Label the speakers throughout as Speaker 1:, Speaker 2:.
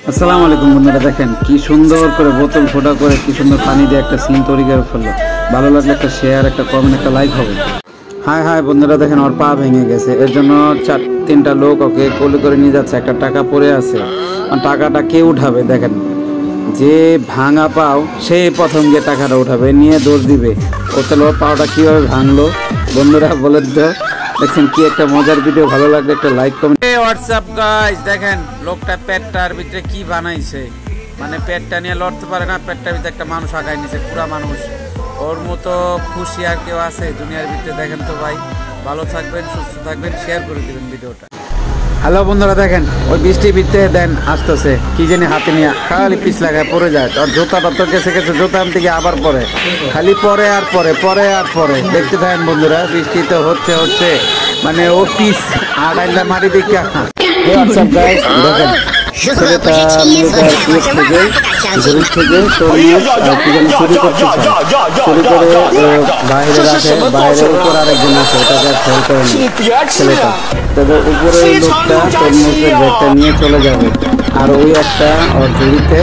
Speaker 1: আসসালামু আলাইকুম বন্ধুরা, দেখেন কি সুন্দর করে বোতল ফোটা করে কি সুন্দর পানি দিয়ে একটা সিন তৈরি করে ফেললো। ভালো লাগলে একটা শেয়ার, একটা কমেন্ট, একটা লাইক হবে। হাই হাই বন্ধুরা, দেখেন ওর পা ভেঙে গেছে, এর জন্য তিনটা লোক ওকে কোলে করে নিয়ে যাচ্ছে। একটা টাকা পড়ে আছে, টাকাটা কে উঠাবে? দেখেন, যে ভাঙা পাও সে প্রথম গিয়ে টাকাটা উঠাবে, নিয়ে দৌড় দিবে। ও তাহলে ওর পাওটা কীভাবে ভাঙলো বন্ধুরা বলেন তো। দেখছেন কি একটা মজার ভিডিও, ভালো লাগলে একটা লাইক কমেন্ট। হোয়াটসঅ্যাপ গাইস, দেখেন লোকটা পেটটার ভিতরে কি বানাইছে, মানে পেটটা নিয়ে লড়তে পারে না, পেটটার ভিতরে একটা মানুষ আগায় নিছে, পুরা মানুষ। ওর মতো খুশি আর কেউ আছে দুনিয়ার ভিতরে? দেখেন তো ভাই, ভালো থাকবেন, সুস্থ থাকবেন, শেয়ার করে দিবেন ভিডিওটা। হ্যালো বন্ধুরা, দেখেন ওই বৃষ্টির ভিতরে দেন আসতেছে কি জানি হাতে নিয়ে, খালি পিছ লাগায় পড়ে যায়। আর জুতাটা তো গেছে জুতা আনতে গিয়ে আবার পরে, খালি পরে আর পরে, পরে আর পরে। দেখতে থাকেন বন্ধুরা, বৃষ্টি তো হচ্ছে মানে ও পিস আড়াইলা মারি দেখে। হোয়াটসঅ্যাপ গাইস, দেখেন ছেলেটা থেকে তরমুজ আর কি যেন চুরি করতে চায়, চুরি করে বাইরে রাখে, বাইরের উপর আরেকজন আছে, এটাকে খেয়াল করে ছেলেটা। তবে উপরে ওই লোকটা তরমুজের ব্যাগটা নিয়ে চলে যাবে, আর ওই একটা ওর ঝুড়িতে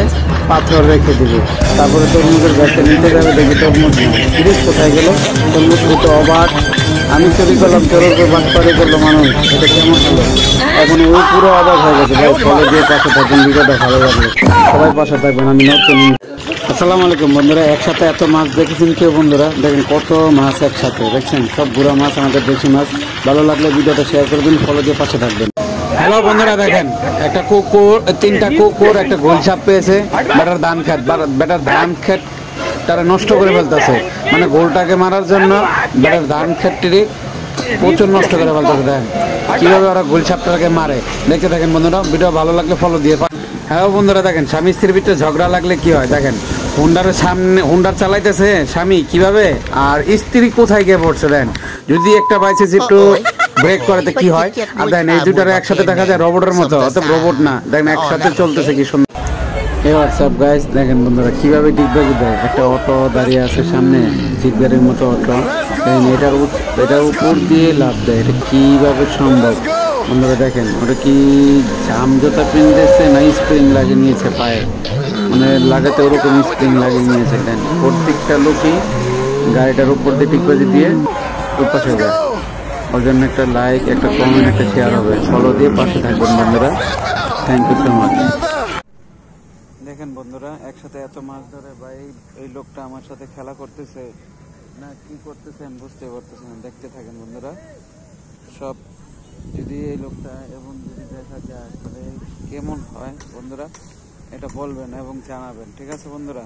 Speaker 1: পাথর রেখে দিবে। তারপরে তরমুজের ব্যাগটা নিতে যাবে, দেখি তরমুজ নেই। ফিরিস কোথায় গেল? তরমুজ তো অবাক, আমি চুরি করলাম, তোর উপর বাটপাড়ি করলো মানুষ, এটা কেমন হলো? এখন ওই পুরো অবাক হয়ে গেছে। ভাই ফলো দিয়ে পাশে থাকবেন, ভিডিওটা ভালো লাগবে, সবাই পাশে থাকবেন। আমি নতুন। আসসালামু আলাইকুম বন্ধুরা, একসাথে এত মাছ দেখেছেন কেউ বন্ধুরা? দেখেন কত মাছ একসাথে, দেখছেন সব গুঁড়া মাছ, আমাদের দেশি মাছ। ভালো লাগলে ভিডিওটা শেয়ার করবেন, ফলো দিয়ে পাশে থাকবেন। হ্যালো বন্ধুরা, দেখেন একটা কুকুর, তিনটা কুকুর একটা গোল সাপ পেয়েছে। বেটার ধান ক্ষেত তারা নষ্ট করে ফেলতেছে, মানে গোলটাকে মারার জন্য বেটার ধান ক্ষেতটি প্রচুর নষ্ট করে ফেলতেছে। দেখেন কীভাবে ওরা গোল সাপটাকে মারে, দেখতে থাকেন বন্ধুরা। ভিডিও ভালো লাগলে ফলো দিয়ে। হ্যাঁ বন্ধুরা, দেখেন স্বামী স্ত্রীর ভিতরে ঝগড়া লাগলে কি হয়, দেখেন হুন্ডার সামনে হুন্ডার চালাইতেছে স্বামী কিভাবে, আর স্ত্রী কোথায় গিয়ে পড়ছে। দেন যদি একটা বাইসে একটু ব্রেক করে তো কি হয়, আর দেখেন এই দুটার একসাথে দেখা যায় রোবটের মতো, অর্থাৎ রোবট না, দেখেন একসাথে চলতেছে কি সুন্দর। এই হোয়াটসঅ্যাপ গাইস, দেখেন বন্ধুরা কিভাবে ডিগবাজি দেয়। একটা অটো দাঁড়িয়ে আছে সামনে, জিগবারের মতো অটো, এটার উপর দিয়ে লাভ দেয়। এটা কিভাবে সম্ভব বন্ধুরা? দেখেন ওটা কি জাম জুতা পিনতেছে না স্প্রিং লাগিয়ে নিয়েছে পায়ে, মানে লাগাতে ওরকম স্প্রিং লাগিয়ে নিয়েছে। দেন প্রত্যেকটা লোকই গাড়িটার উপর দিয়ে ডিগবাজি দিয়ে উপাসে যায়। ওর জন্য একটা লাইক, একটা কমেন্ট, একটা শেয়ার হবে, ফলো দিয়ে পাশে থাকবেন বন্ধুরা। Thank you so much. দেখেন বন্ধুরা, একসাথে এত মাছ ধরে ভাই, এই লোকটা আমার সাথে খেলা করতেছে না কি করতেছে আমি বুঝতে পারতেছি না। দেখতে থাকেন বন্ধুরা সব। যদি এই লোকটা এবং যদি দেখা যায় তাহলে কেমন হয় বন্ধুরা, এটা বলবেন এবং জানাবেন, ঠিক আছে বন্ধুরা?